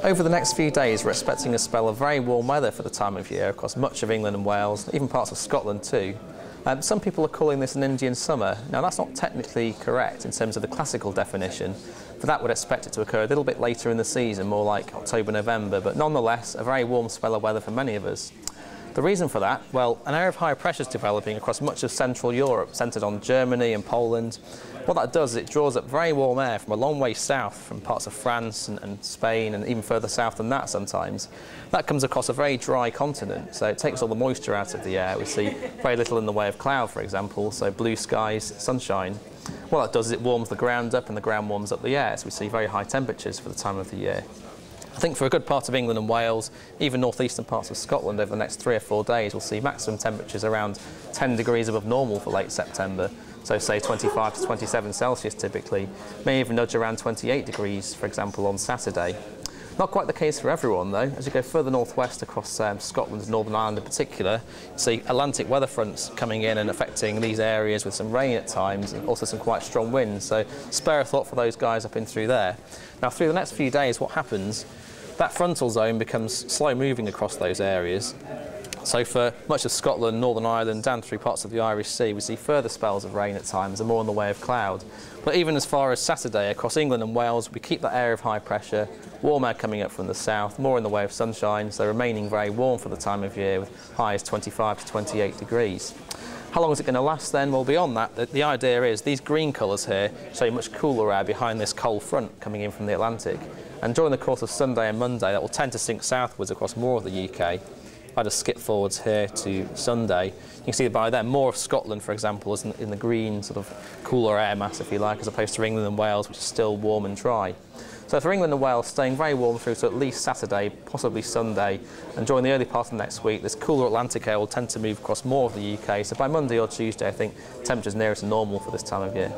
Over the next few days, we're expecting a spell of very warm weather for the time of year across much of England and Wales, even parts of Scotland too. Some people are calling this an Indian summer. Now that's not technically correct in terms of the classical definition. For that, we'd expect it to occur a little bit later in the season, more like October, November, but nonetheless a very warm spell of weather for many of us. The reason for that? Well, an area of high pressure is developing across much of Central Europe, centred on Germany and Poland. What that does is it draws up very warm air from a long way south, from parts of France and Spain, and even further south than that sometimes. That comes across a very dry continent, so it takes all the moisture out of the air. We see very little in the way of cloud, for example, so blue skies, sunshine. What that does is it warms the ground up and the ground warms up the air, so we see very high temperatures for the time of the year. I think for a good part of England and Wales, even northeastern parts of Scotland, over the next 3 or 4 days, we'll see maximum temperatures around 10 degrees above normal for late September. So say 25 to 27 Celsius typically, may even nudge around 28 degrees, for example, on Saturday. Not quite the case for everyone though. As you go further northwest across Scotland and Northern Ireland in particular, you see Atlantic weather fronts coming in and affecting these areas with some rain at times and also some quite strong winds. So spare a thought for those guys up in through there. Now through the next few days, what happens? That frontal zone becomes slow moving across those areas. So for much of Scotland, Northern Ireland, down through parts of the Irish Sea, we see further spells of rain at times and more in the way of cloud. But even as far as Saturday, across England and Wales, we keep that area of high pressure, warm air coming up from the south, more in the way of sunshine, so remaining very warm for the time of year with highs 25 to 28 degrees. How long is it going to last then? Well, beyond that, the idea is these green colours here show much cooler air behind this cold front coming in from the Atlantic. And during the course of Sunday and Monday, that will tend to sink southwards across more of the UK. If I just skip forwards here to Sunday, you can see that by then more of Scotland, for example, is in the green sort of cooler air mass, if you like, as opposed to England and Wales, which is still warm and dry. So for England and Wales, staying very warm through to at least Saturday, possibly Sunday, and during the early part of next week, this cooler Atlantic air will tend to move across more of the UK. So by Monday or Tuesday, I think temperatures nearer to normal for this time of year.